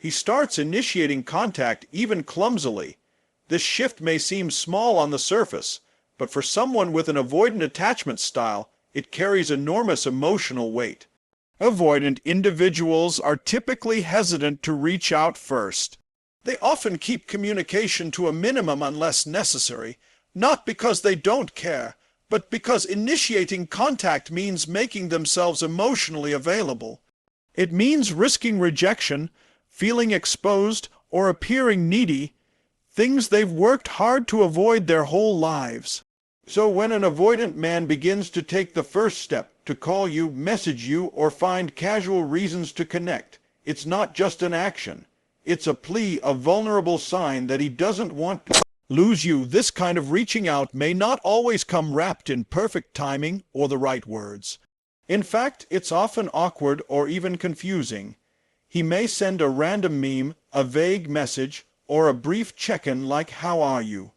He starts initiating contact even clumsily. This shift may seem small on the surface, but for someone with an avoidant attachment style, it carries enormous emotional weight. Avoidant individuals are typically hesitant to reach out first. They often keep communication to a minimum unless necessary, not because they don't care, but because initiating contact means making themselves emotionally available. It means risking rejection, feeling exposed, or appearing needy, things they've worked hard to avoid their whole lives. So when an avoidant man begins to take the first step to call you, message you, or find casual reasons to connect, it's not just an action. It's a plea, a vulnerable sign that he doesn't want to lose you. This kind of reaching out may not always come wrapped in perfect timing or the right words. In fact, it's often awkward or even confusing. He may send a random meme, a vague message, or a brief check-in like "How are you?"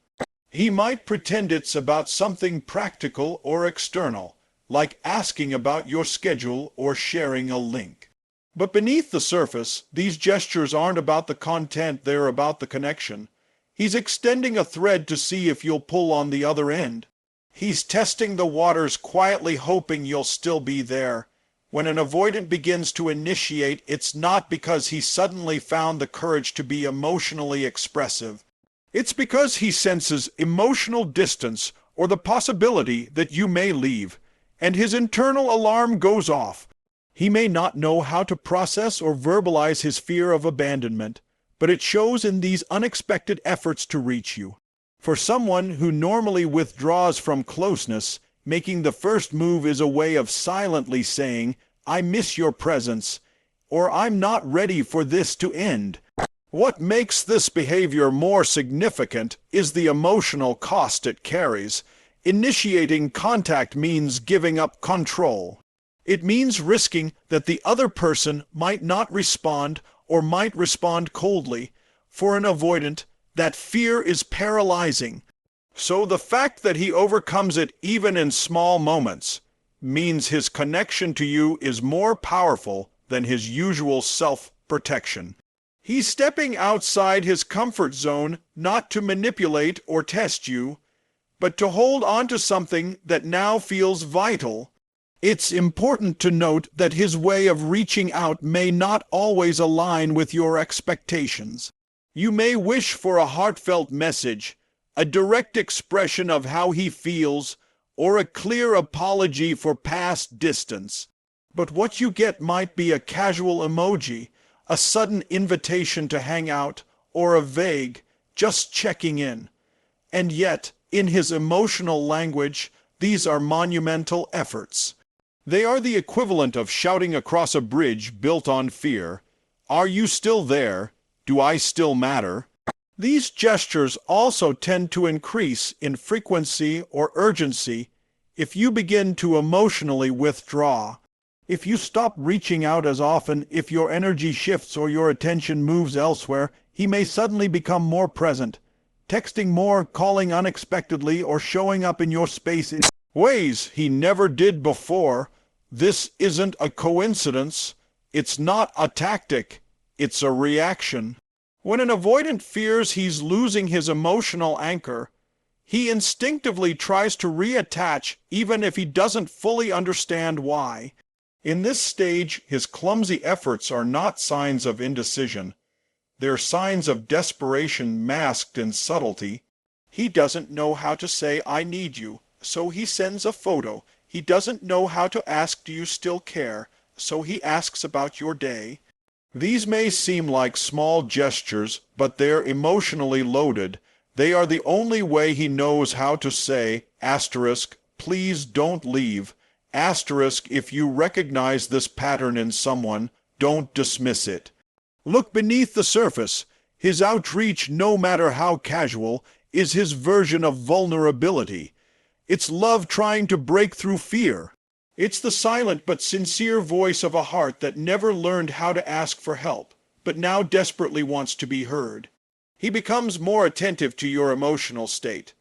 He might pretend it's about something practical or external, like asking about your schedule or sharing a link. But beneath the surface, these gestures aren't about the content, they're about the connection. He's extending a thread to see if you'll pull on the other end. He's testing the waters, quietly hoping you'll still be there. When an avoidant begins to initiate, it's not because he suddenly found the courage to be emotionally expressive. It's because he senses emotional distance or the possibility that you may leave, and his internal alarm goes off. He may not know how to process or verbalize his fear of abandonment, but it shows in these unexpected efforts to reach you. For someone who normally withdraws from closeness, making the first move is a way of silently saying, "I miss your presence," or "I'm not ready for this to end." What makes this behavior more significant is the emotional cost it carries. Initiating contact means giving up control. It means risking that the other person might not respond or might respond coldly. For an avoidant, that fear is paralyzing. So the fact that he overcomes it even in small moments means his connection to you is more powerful than his usual self-protection. He's stepping outside his comfort zone not to manipulate or test you, but to hold on to something that now feels vital. It's important to note that his way of reaching out may not always align with your expectations. You may wish for a heartfelt message, a direct expression of how he feels, or a clear apology for past distance. But what you get might be a casual emoji, a sudden invitation to hang out, or a vague, "just checking in." And yet, in his emotional language, these are monumental efforts. They are the equivalent of shouting across a bridge built on fear, "Are you still there? Do I still matter?" These gestures also tend to increase in frequency or urgency if you begin to emotionally withdraw. If you stop reaching out as often, if your energy shifts or your attention moves elsewhere, he may suddenly become more present, texting more, calling unexpectedly, or showing up in your space in ways he never did before. This isn't a coincidence. It's not a tactic. It's a reaction. When an avoidant fears he's losing his emotional anchor, he instinctively tries to reattach even if he doesn't fully understand why. In this stage, his clumsy efforts are not signs of indecision. They're signs of desperation masked in subtlety. He doesn't know how to say, "I need you," so he sends a photo. He doesn't know how to ask, "Do you still care?" so he asks about your day. These may seem like small gestures, but they're emotionally loaded. They are the only way he knows how to say, "Please don't leave." If you recognize this pattern in someone, don't dismiss it. Look beneath the surface. His outreach, no matter how casual, is his version of vulnerability. It's love trying to break through fear. It's the silent but sincere voice of a heart that never learned how to ask for help, but now desperately wants to be heard. He becomes more attentive to your emotional state.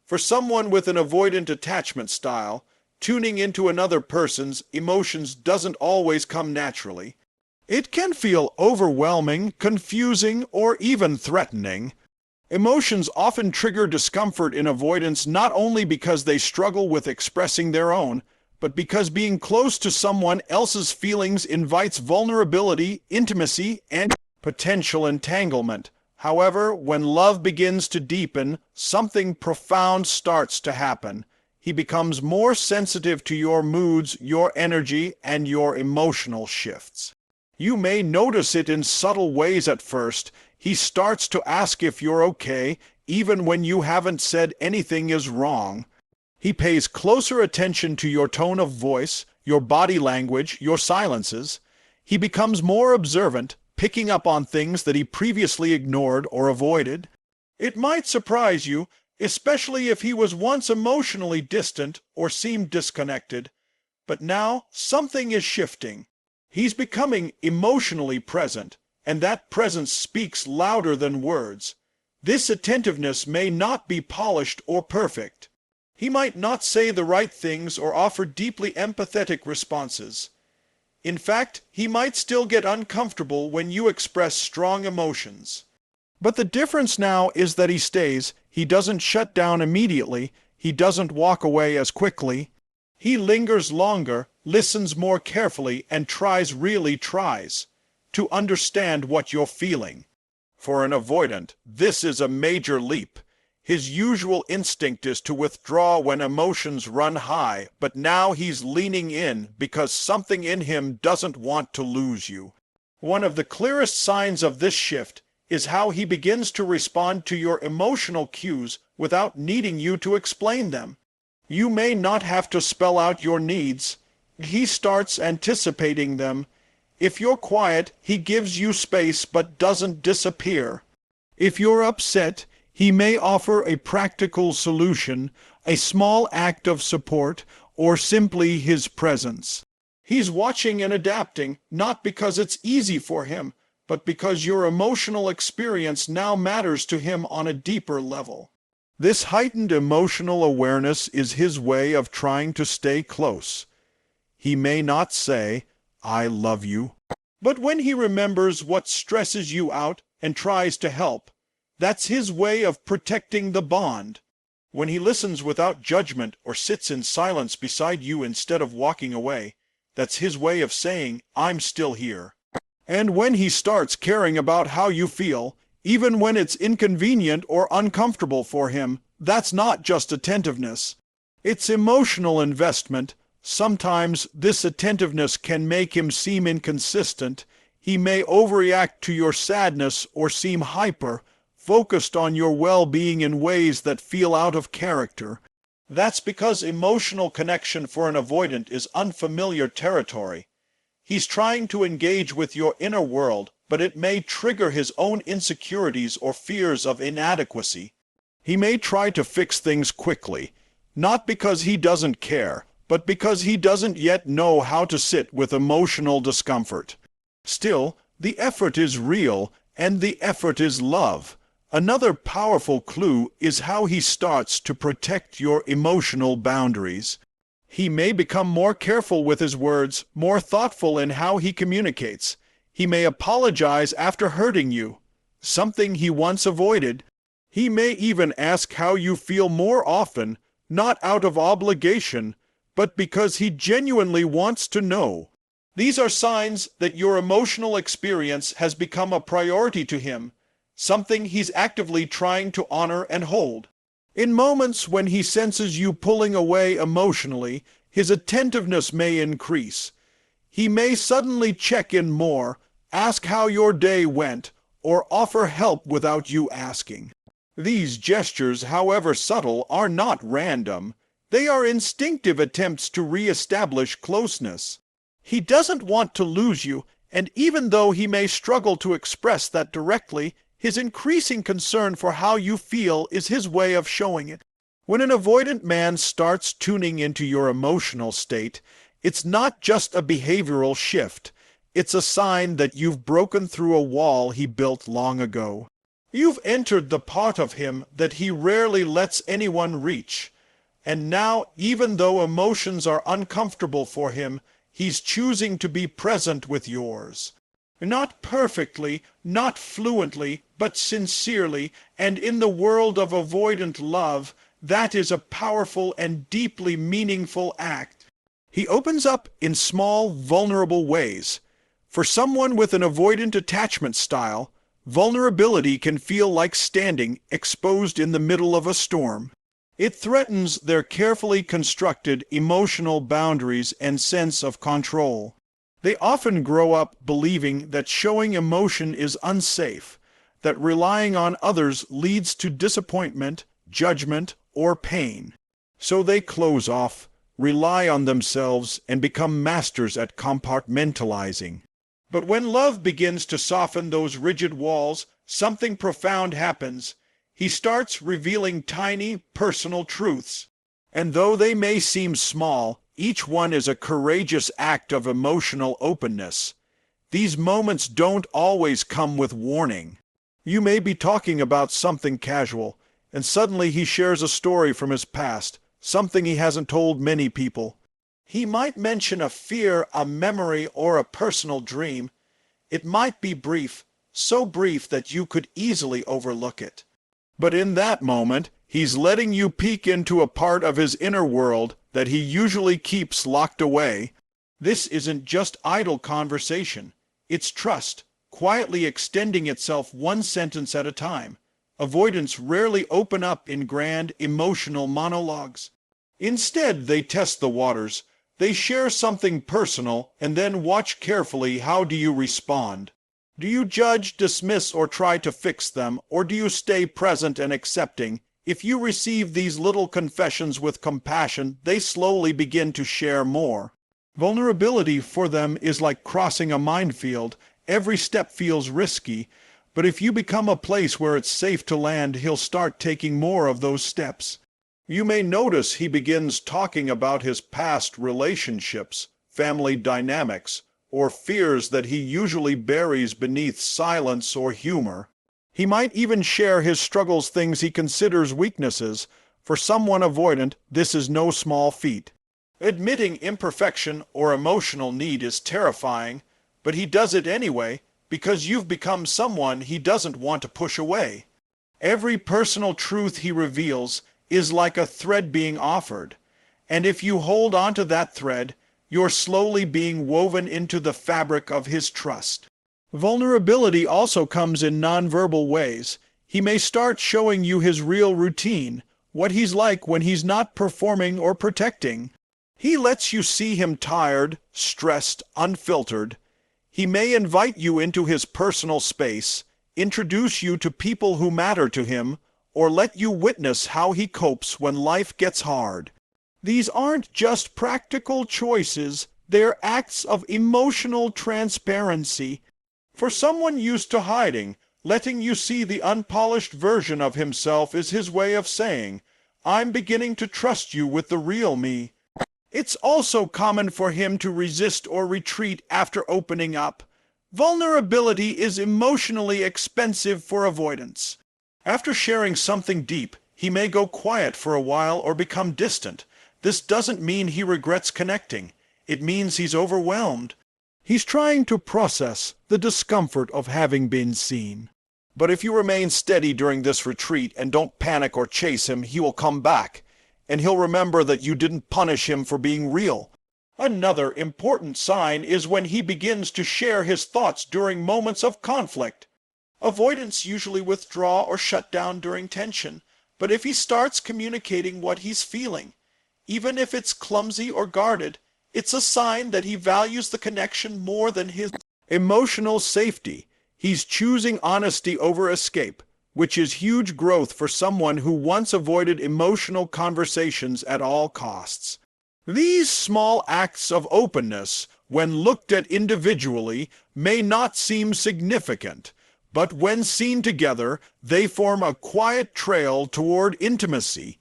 For someone with an avoidant attachment style, tuning into another person's emotions doesn't always come naturally. It can feel overwhelming, confusing, or even threatening. Emotions often trigger discomfort in avoidants not only because they struggle with expressing their own, but because being close to someone else's feelings invites vulnerability, intimacy, and potential entanglement. However, when love begins to deepen, something profound starts to happen. He becomes more sensitive to your moods, your energy, and your emotional shifts. You may notice it in subtle ways at first. He starts to ask if you're okay, even when you haven't said anything is wrong. He pays closer attention to your tone of voice, your body language, your silences. He becomes more observant, picking up on things that he previously ignored or avoided. It might surprise you, especially if he was once emotionally distant or seemed disconnected. But now something is shifting. He's becoming emotionally present, and that presence speaks louder than words. This attentiveness may not be polished or perfect. He might not say the right things or offer deeply empathetic responses. In fact, he might still get uncomfortable when you express strong emotions. But the difference now is that he stays. He doesn't shut down immediately. He doesn't walk away as quickly. He lingers longer, listens more carefully, and really tries to understand what you're feeling. For an avoidant, this is a major leap. His usual instinct is to withdraw when emotions run high, but now he's leaning in because something in him doesn't want to lose you. One of the clearest signs of this shift is how he begins to respond to your emotional cues without needing you to explain them. You may not have to spell out your needs. He starts anticipating them. If you're quiet, he gives you space but doesn't disappear. If you're upset, he may offer a practical solution, a small act of support, or simply his presence. He's watching and adapting, not because it's easy for him, but because your emotional experience now matters to him on a deeper level. This heightened emotional awareness is his way of trying to stay close. He may not say, "I love you," but when he remembers what stresses you out and tries to help, that's his way of protecting the bond. When he listens without judgment or sits in silence beside you instead of walking away, that's his way of saying, "I'm still here." And when he starts caring about how you feel, even when it's inconvenient or uncomfortable for him, that's not just attentiveness. It's emotional investment. Sometimes this attentiveness can make him seem inconsistent. He may overreact to your sadness or seem hyper, focused on your well-being in ways that feel out of character. That's because emotional connection for an avoidant is unfamiliar territory. He's trying to engage with your inner world, but it may trigger his own insecurities or fears of inadequacy. He may try to fix things quickly, not because he doesn't care, but because he doesn't yet know how to sit with emotional discomfort. Still, the effort is real, and the effort is love. Another powerful clue is how he starts to protect your emotional boundaries. He may become more careful with his words, more thoughtful in how he communicates. He may apologize after hurting you, something he once avoided. He may even ask how you feel more often, not out of obligation, but because he genuinely wants to know. These are signs that your emotional experience has become a priority to him, something he's actively trying to honor and hold. In moments when he senses you pulling away emotionally, his attentiveness may increase. He may suddenly check in more, ask how your day went, or offer help without you asking. These gestures, however subtle, are not random. They are instinctive attempts to re-establish closeness. He doesn't want to lose you, and even though he may struggle to express that directly, his increasing concern for how you feel is his way of showing it. When an avoidant man starts tuning into your emotional state, it's not just a behavioral shift. It's a sign that you've broken through a wall he built long ago. You've entered the part of him that he rarely lets anyone reach. And now, even though emotions are uncomfortable for him, he's choosing to be present with yours. Not perfectly, not fluently, but sincerely, and in the world of avoidant love, that is a powerful and deeply meaningful act. He opens up in small, vulnerable ways. For someone with an avoidant attachment style, vulnerability can feel like standing exposed in the middle of a storm. It threatens their carefully constructed emotional boundaries and sense of control. They often grow up believing that showing emotion is unsafe, that relying on others leads to disappointment, judgment, or pain. So they close off, rely on themselves, and become masters at compartmentalizing. But when love begins to soften those rigid walls, something profound happens. He starts revealing tiny, personal truths. And though they may seem small, each one is a courageous act of emotional openness. These moments don't always come with warning. You may be talking about something casual, and suddenly he shares a story from his past, something he hasn't told many people. He might mention a fear, a memory, or a personal dream. It might be brief, so brief that you could easily overlook it. But in that moment, he's letting you peek into a part of his inner world that he usually keeps locked away. This isn't just idle conversation. It's trust, quietly extending itself one sentence at a time. Avoidants rarely open up in grand, emotional monologues. Instead, they test the waters. They share something personal and then watch carefully how do you respond. Do you judge, dismiss, or try to fix them, or do you stay present and accepting? If you receive these little confessions with compassion, they slowly begin to share more. Vulnerability for them is like crossing a minefield. Every step feels risky, but if you become a place where it's safe to land, he'll start taking more of those steps. You may notice he begins talking about his past relationships, family dynamics, or fears that he usually buries beneath silence or humor. He might even share his struggles, things he considers weaknesses. For someone avoidant, this is no small feat. Admitting imperfection or emotional need is terrifying, but he does it anyway because you've become someone he doesn't want to push away. Every personal truth he reveals is like a thread being offered, and if you hold on to that thread, you're slowly being woven into the fabric of his trust. Vulnerability also comes in nonverbal ways. He may start showing you his real routine, what he's like when he's not performing or protecting. He lets you see him tired, stressed, unfiltered. He may invite you into his personal space, introduce you to people who matter to him, or let you witness how he copes when life gets hard. These aren't just practical choices, they're acts of emotional transparency. For someone used to hiding, letting you see the unpolished version of himself is his way of saying, I'm beginning to trust you with the real me. It's also common for him to resist or retreat after opening up. Vulnerability is emotionally expensive for avoidance. After sharing something deep, he may go quiet for a while or become distant. This doesn't mean he regrets connecting. It means he's overwhelmed. He's trying to process the discomfort of having been seen. But if you remain steady during this retreat and don't panic or chase him, he will come back, and he'll remember that you didn't punish him for being real. Another important sign is when he begins to share his thoughts during moments of conflict. Avoidants usually withdraw or shut down during tension, but if he starts communicating what he's feeling, even if it's clumsy or guarded, it's a sign that he values the connection more than his emotional safety. He's choosing honesty over escape, which is huge growth for someone who once avoided emotional conversations at all costs. These small acts of openness, when looked at individually, may not seem significant, but when seen together, they form a quiet trail toward intimacy.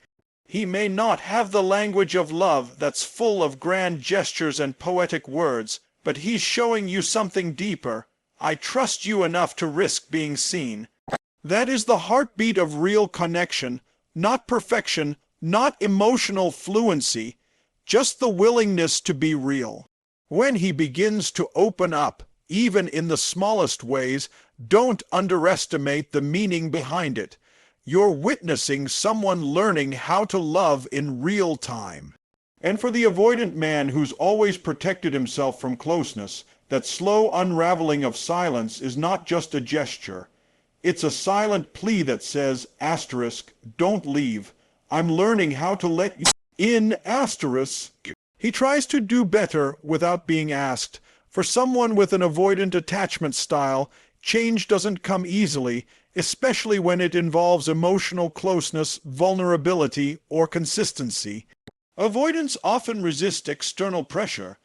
He may not have the language of love that's full of grand gestures and poetic words, but he's showing you something deeper. I trust you enough to risk being seen. That is the heartbeat of real connection, not perfection, not emotional fluency, just the willingness to be real. When he begins to open up, even in the smallest ways, don't underestimate the meaning behind it. You're witnessing someone learning how to love in real time. And for the avoidant man who's always protected himself from closeness, that slow unraveling of silence is not just a gesture. It's a silent plea that says, asterisk, don't leave. I'm learning how to let you in, asterisk. He tries to do better without being asked. For someone with an avoidant attachment style, change doesn't come easily, especially when it involves emotional closeness, vulnerability, or consistency. Avoidants often resist external pressure.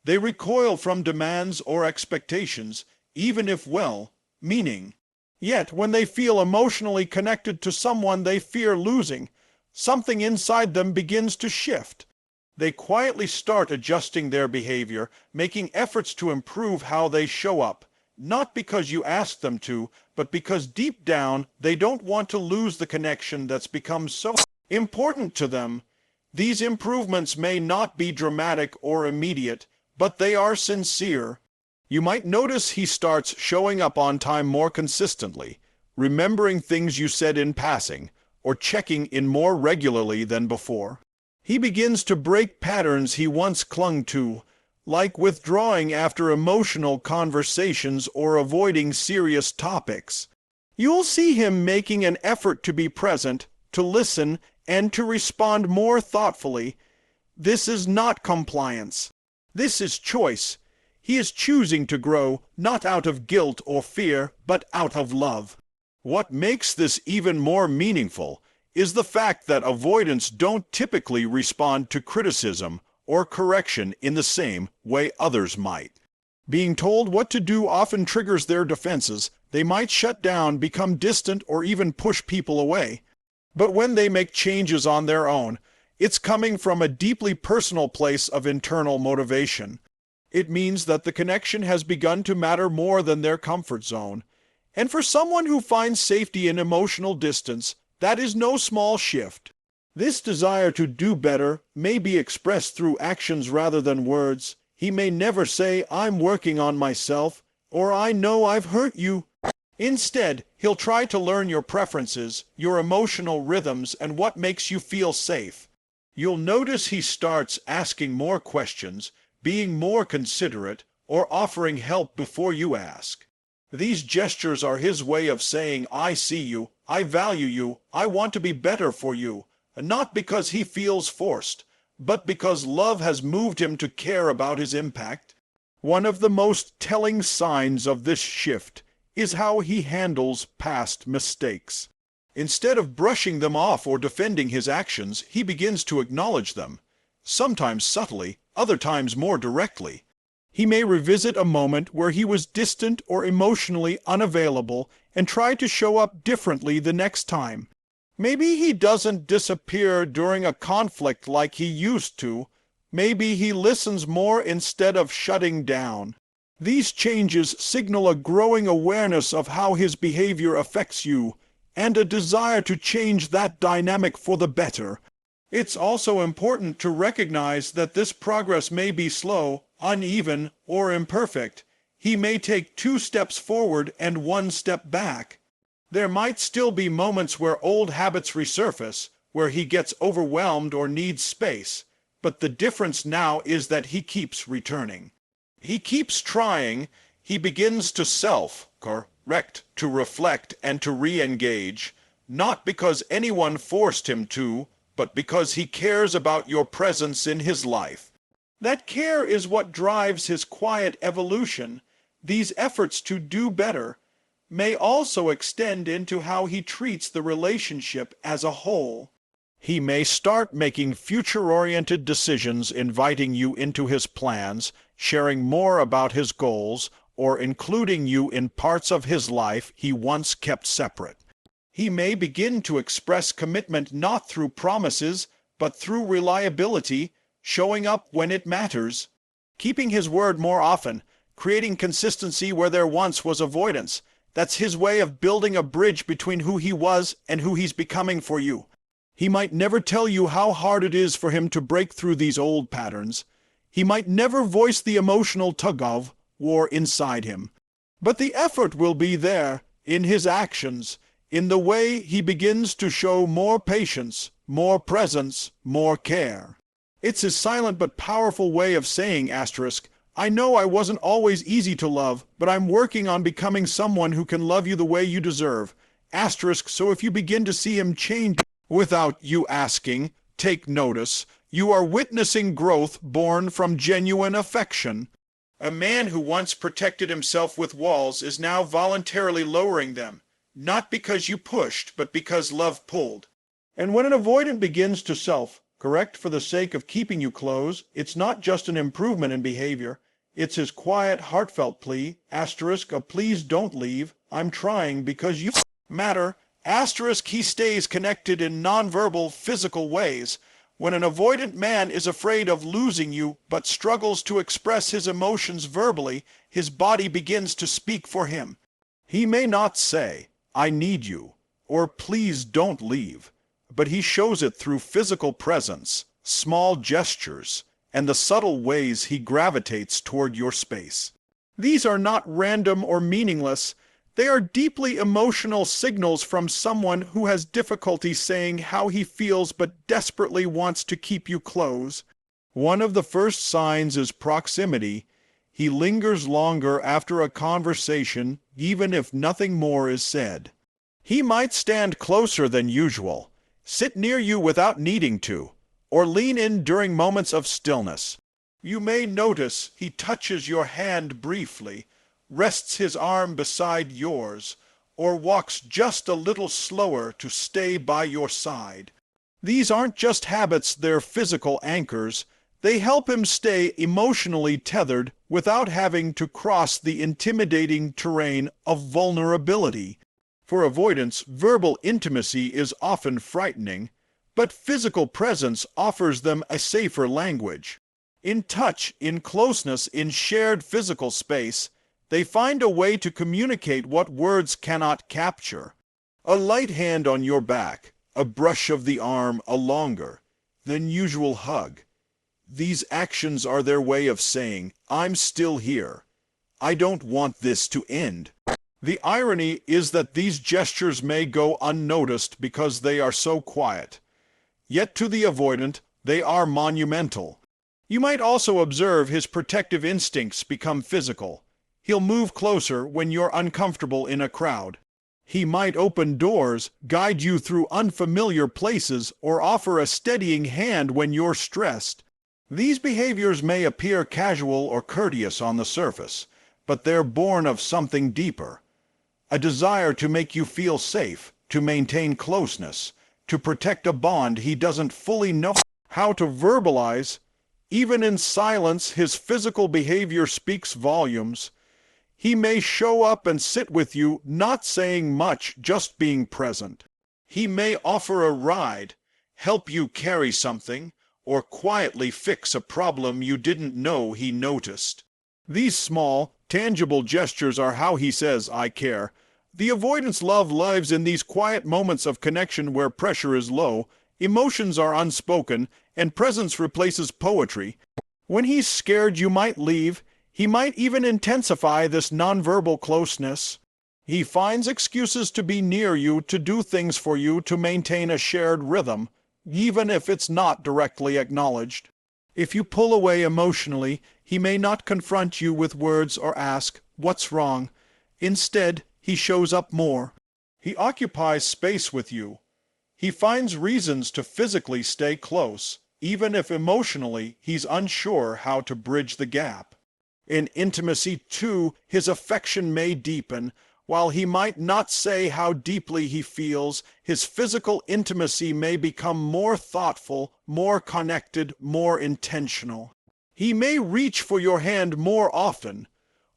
They recoil from demands or expectations, even if well-meaning. Yet, when they feel emotionally connected to someone they fear losing, something inside them begins to shift. They quietly start adjusting their behavior, making efforts to improve how they show up, not because you ask them to, but because deep down they don't want to lose the connection that's become so important to them. These improvements may not be dramatic or immediate, but they are sincere. You might notice he starts showing up on time more consistently, remembering things you said in passing, or checking in more regularly than before. He begins to break patterns he once clung to, like withdrawing after emotional conversations or avoiding serious topics. You'll see him making an effort to be present, to listen, and to respond more thoughtfully. This is not compliance. This is choice. He is choosing to grow, not out of guilt or fear, but out of love. What makes this even more meaningful is the fact that avoidants don't typically respond to criticism or correction in the same way others might. Being told what to do often triggers their defenses. They might shut down, become distant, or even push people away. But when they make changes on their own, it's coming from a deeply personal place of internal motivation. It means that the connection has begun to matter more than their comfort zone. And for someone who finds safety in emotional distance, that is no small shift. This desire to do better may be expressed through actions rather than words. He may never say, "I'm working on myself," or "I know I've hurt you." Instead, he'll try to learn your preferences, your emotional rhythms, and what makes you feel safe. You'll notice he starts asking more questions, being more considerate, or offering help before you ask. These gestures are his way of saying, "I see you, I value you, I want to be better for you," and not because he feels forced, but because love has moved him to care about his impact. One of the most telling signs of this shift is how he handles past mistakes. Instead of brushing them off or defending his actions, he begins to acknowledge them, sometimes subtly, other times more directly. He may revisit a moment where he was distant or emotionally unavailable and try to show up differently the next time. Maybe he doesn't disappear during a conflict like he used to. Maybe he listens more instead of shutting down. These changes signal a growing awareness of how his behavior affects you, and a desire to change that dynamic for the better. It's also important to recognize that this progress may be slow, uneven, or imperfect. He may take 2 steps forward and 1 step back. There might still be moments where old habits resurface, where he gets overwhelmed or needs space, but the difference now is that he keeps returning. He keeps trying. He begins to self-correct, to reflect, and to re-engage, not because anyone forced him to, but because he cares about your presence in his life. That care is what drives his quiet evolution. These efforts to do better may also extend into how he treats the relationship as a whole. He may start making future-oriented decisions, inviting you into his plans, sharing more about his goals, or including you in parts of his life he once kept separate. He may begin to express commitment not through promises, but through reliability, showing up when it matters, keeping his word more often, creating consistency where there once was avoidance. That's his way of building a bridge between who he was and who he's becoming for you. He might never tell you how hard it is for him to break through these old patterns. He might never voice the emotional tug of war inside him. But the effort will be there, in his actions, in the way he begins to show more patience, more presence, more care. It's his silent but powerful way of saying, I know I wasn't always easy to love, but I'm working on becoming someone who can love you the way you deserve. So if you begin to see him change without you asking, take notice. You are witnessing growth born from genuine affection. A man who once protected himself with walls is now voluntarily lowering them, not because you pushed, but because love pulled. And when an avoidant begins to self-correct for the sake of keeping you close, it's not just an improvement in behavior. It's his quiet, heartfelt plea, a please don't leave, I'm trying because you matter, he stays connected in nonverbal, physical ways. When an avoidant man is afraid of losing you but struggles to express his emotions verbally, his body begins to speak for him. He may not say, I need you, or please don't leave, but he shows it through physical presence, small gestures, and the subtle ways he gravitates toward your space. These are not random or meaningless. They are deeply emotional signals from someone who has difficulty saying how he feels but desperately wants to keep you close. One of the first signs is proximity. He lingers longer after a conversation, even if nothing more is said. He might stand closer than usual, sit near you without needing to, or lean in during moments of stillness. You may notice he touches your hand briefly, rests his arm beside yours, or walks just a little slower to stay by your side. These aren't just habits, they're physical anchors. They help him stay emotionally tethered without having to cross the intimidating terrain of vulnerability. For avoidants, verbal intimacy is often frightening, but physical presence offers them a safer language. In touch, in closeness, in shared physical space, they find a way to communicate what words cannot capture. A light hand on your back, a brush of the arm, a longer than usual hug. These actions are their way of saying, I'm still here. I don't want this to end. The irony is that these gestures may go unnoticed because they are so quiet. Yet to the avoidant, they are monumental. You might also observe his protective instincts become physical. He'll move closer when you're uncomfortable in a crowd. He might open doors, guide you through unfamiliar places, or offer a steadying hand when you're stressed. These behaviors may appear casual or courteous on the surface, but they're born of something deeper. A desire to make you feel safe, to maintain closeness, to protect a bond he doesn't fully know how to verbalize. Even in silence, his physical behavior speaks volumes. He may show up and sit with you, not saying much, just being present. He may offer a ride, help you carry something, or quietly fix a problem you didn't know he noticed. These small, tangible gestures are how he says, I care. The avoidance love lives in these quiet moments of connection where pressure is low, emotions are unspoken, and presence replaces poetry. When he's scared you might leave, he might even intensify this nonverbal closeness. He finds excuses to be near you, to do things for you, to maintain a shared rhythm, even if it's not directly acknowledged. If you pull away emotionally, he may not confront you with words or ask, what's wrong? Instead, he shows up more. He occupies space with you. He finds reasons to physically stay close, even if emotionally he's unsure how to bridge the gap. In intimacy, too, his affection may deepen. While he might not say how deeply he feels, his physical intimacy may become more thoughtful, more connected, more intentional. He may reach for your hand more often,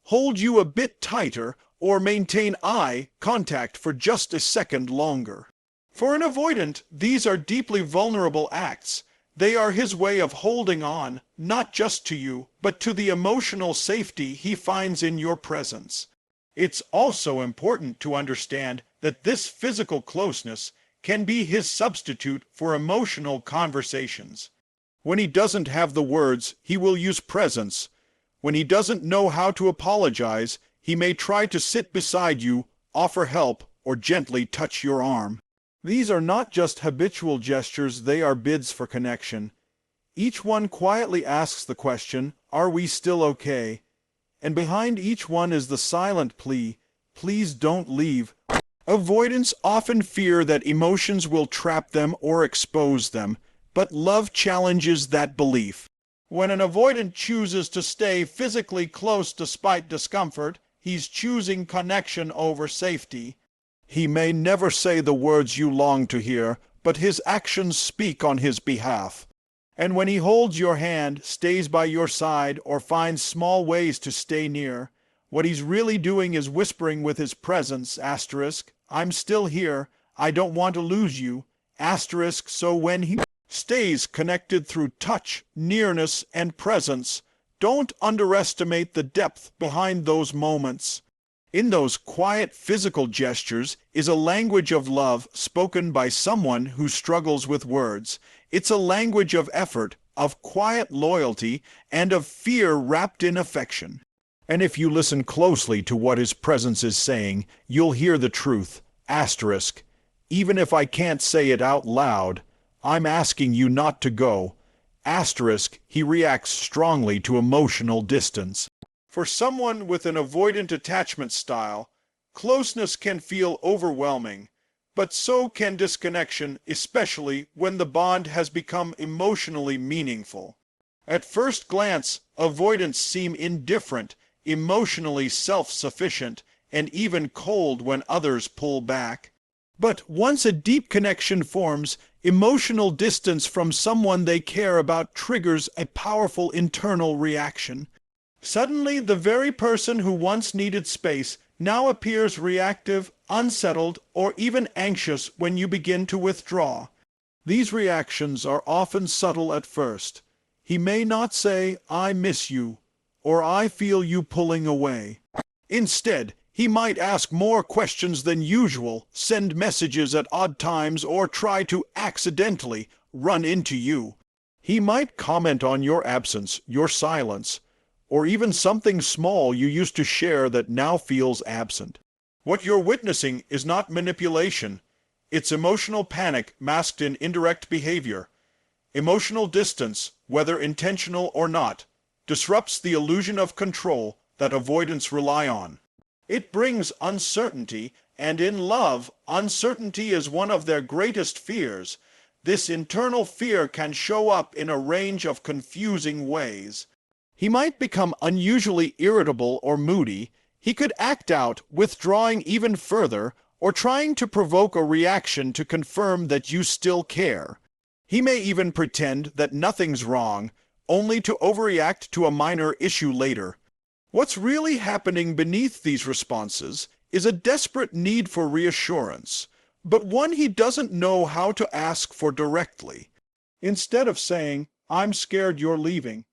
hold you a bit tighter, or maintain eye contact for just a second longer. For an avoidant, these are deeply vulnerable acts. They are his way of holding on, not just to you, but to the emotional safety he finds in your presence. It's also important to understand that this physical closeness can be his substitute for emotional conversations. When he doesn't have the words, he will use presence, When he doesn't know how to apologize, he may try to sit beside you, offer help, or gently touch your arm. These are not just habitual gestures, they are bids for connection. Each one quietly asks the question, "Are we still okay?" And behind each one is the silent plea, "Please don't leave." Avoidants often fear that emotions will trap them or expose them, but love challenges that belief. When an avoidant chooses to stay physically close despite discomfort, he's choosing connection over safety. He may never say the words you long to hear, but his actions speak on his behalf. And when he holds your hand, stays by your side, or finds small ways to stay near, what he's really doing is whispering with his presence, asterisk, "I'm still here, I don't want to lose you," asterisk. So when he stays connected through touch, nearness, and presence, don't underestimate the depth behind those moments. In those quiet physical gestures is a language of love spoken by someone who struggles with words. It's a language of effort, of quiet loyalty, and of fear wrapped in affection. And if you listen closely to what his presence is saying, you'll hear the truth. Asterisk. Even if I can't say it out loud, I'm asking you not to go. Asterisk. He reacts strongly to emotional distance. For someone with an avoidant attachment style, closeness can feel overwhelming, but so can disconnection, especially when the bond has become emotionally meaningful. At first glance, avoidants seem indifferent, emotionally self-sufficient, and even cold when others pull back. But once a deep connection forms, emotional distance from someone they care about triggers a powerful internal reaction. Suddenly, the very person who once needed space now appears reactive, unsettled, or even anxious when you begin to withdraw. These reactions are often subtle at first. He may not say, "I miss you," or "I feel you pulling away." Instead, he might ask more questions than usual, send messages at odd times, or try to accidentally run into you. He might comment on your absence, your silence, or even something small you used to share that now feels absent. What you're witnessing is not manipulation. It's emotional panic masked in indirect behavior. Emotional distance, whether intentional or not, disrupts the illusion of control that avoidants rely on. It brings uncertainty, and in love, uncertainty is one of their greatest fears. This internal fear can show up in a range of confusing ways. He might become unusually irritable or moody. He could act out, withdrawing even further, or trying to provoke a reaction to confirm that you still care. He may even pretend that nothing's wrong, only to overreact to a minor issue later. What's really happening beneath these responses is a desperate need for reassurance, but one he doesn't know how to ask for directly. Instead of saying, "I'm scared you're leaving,"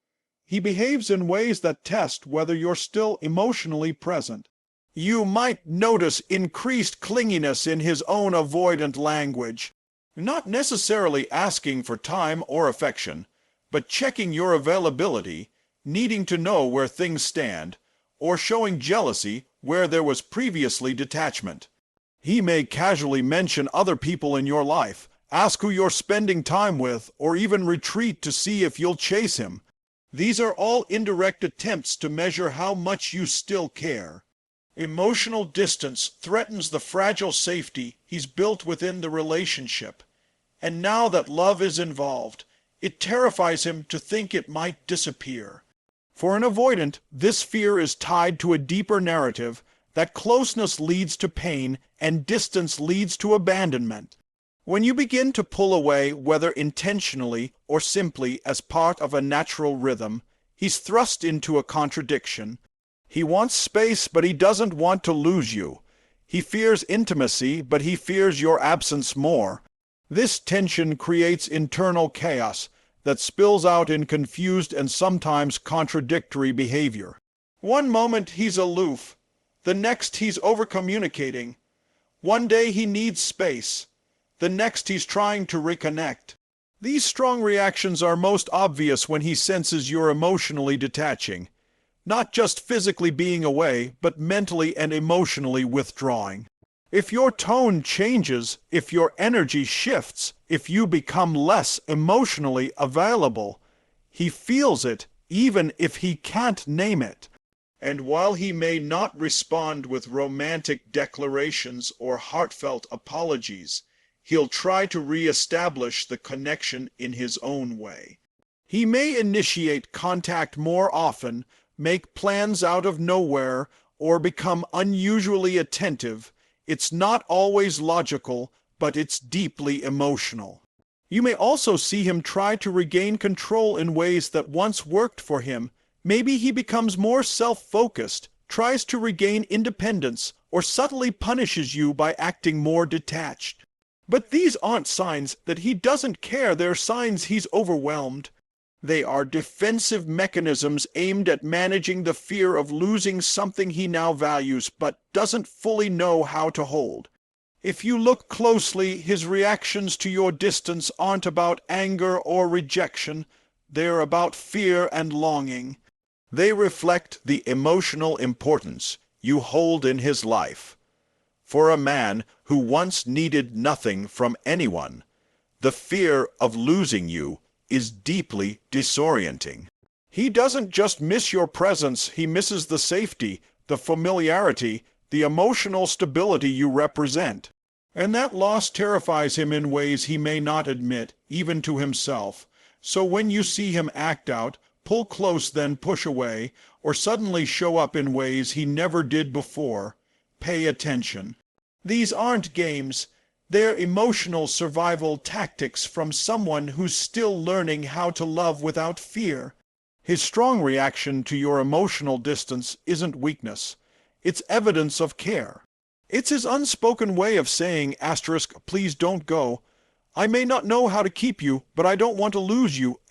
he behaves in ways that test whether you're still emotionally present. You might notice increased clinginess in his own avoidant language, not necessarily asking for time or affection, but checking your availability, needing to know where things stand, or showing jealousy where there was previously detachment. He may casually mention other people in your life, ask who you're spending time with, or even retreat to see if you'll chase him. These are all indirect attempts to measure how much you still care. Emotional distance threatens the fragile safety he's built within the relationship. And now that love is involved, it terrifies him to think it might disappear. For an avoidant, this fear is tied to a deeper narrative that closeness leads to pain and distance leads to abandonment. When you begin to pull away, whether intentionally or simply as part of a natural rhythm, he's thrust into a contradiction. He wants space, but he doesn't want to lose you. He fears intimacy, but he fears your absence more. This tension creates internal chaos that spills out in confused and sometimes contradictory behavior. One moment he's aloof, the next he's over-communicating. One day he needs space, the next he's trying to reconnect. These strong reactions are most obvious when he senses you're emotionally detaching. not just physically being away, but mentally and emotionally withdrawing. If your tone changes, if your energy shifts, if you become less emotionally available, he feels it even if he can't name it. And while he may not respond with romantic declarations or heartfelt apologies, he'll try to re-establish the connection in his own way. He may initiate contact more often, make plans out of nowhere, or become unusually attentive. It's not always logical, but it's deeply emotional. You may also see him try to regain control in ways that once worked for him. Maybe he becomes more self-focused, tries to regain independence, or subtly punishes you by acting more detached. But these aren't signs that he doesn't care, they're signs he's overwhelmed. They are defensive mechanisms aimed at managing the fear of losing something he now values but doesn't fully know how to hold. If you look closely, his reactions to your distance aren't about anger or rejection, they're about fear and longing. They reflect the emotional importance you hold in his life. For a man who once needed nothing from anyone, the fear of losing you is deeply disorienting. He doesn't just miss your presence, he misses the safety, the familiarity, the emotional stability you represent. And that loss terrifies him in ways he may not admit, even to himself. So when you see him act out, pull close then push away, or suddenly show up in ways he never did before, pay attention. These aren't games. They're emotional survival tactics from someone who's still learning how to love without fear. His strong reaction to your emotional distance isn't weakness. It's evidence of care. It's his unspoken way of saying, *, please don't go. I may not know how to keep you, but I don't want to lose you, *.